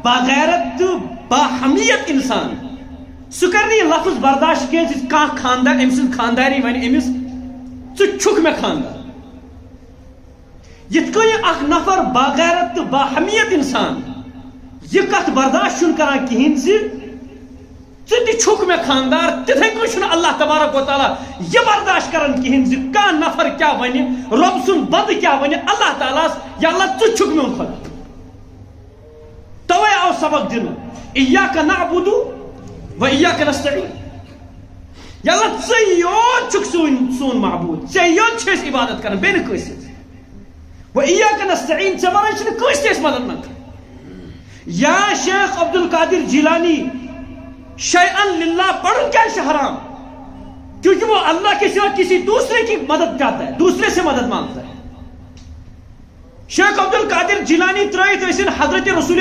باغیرت تو باحمیت انسان سہ کر لفظ برداشت کی خاندار ام سن خانداری ون امس ژھک مے خاندار یت کن اخ نفر باغیرت تو باحمیت انسان یہ کت برداشت کران کہین ژھک مے خاندار تتھے کن اللہ تبارک و تعالی یہ برداشت کران کہین کان نفر کیا ون رب سن بند کیا ون اللہ تعالیٰ یا اللہ ژھک میون خدا توے آو سبق دن ایاک نعبد و ایاک نستعین یا اللہ ژے یوت چھک سون معبود ژے یوت چھِ أسۍ عبادت کران بیٚیہِ نہٕ کٲنٛسہِ و ایاک نستعین ژے ورٲے چھُنہٕ کٲنٛسہِ تہِ أسۍ مدد منٛگان یا شیخ عبد القادر جیلانی شیئن للہ پڑھن کیا حرام کیونکہ وہ اللہ کے سوا کسی دوسرے کی مدد چاہتا ہے دوسرے سے مدد مانگتا ہے شیخ عبد القادر جیلانی ترائیت حضرت رسول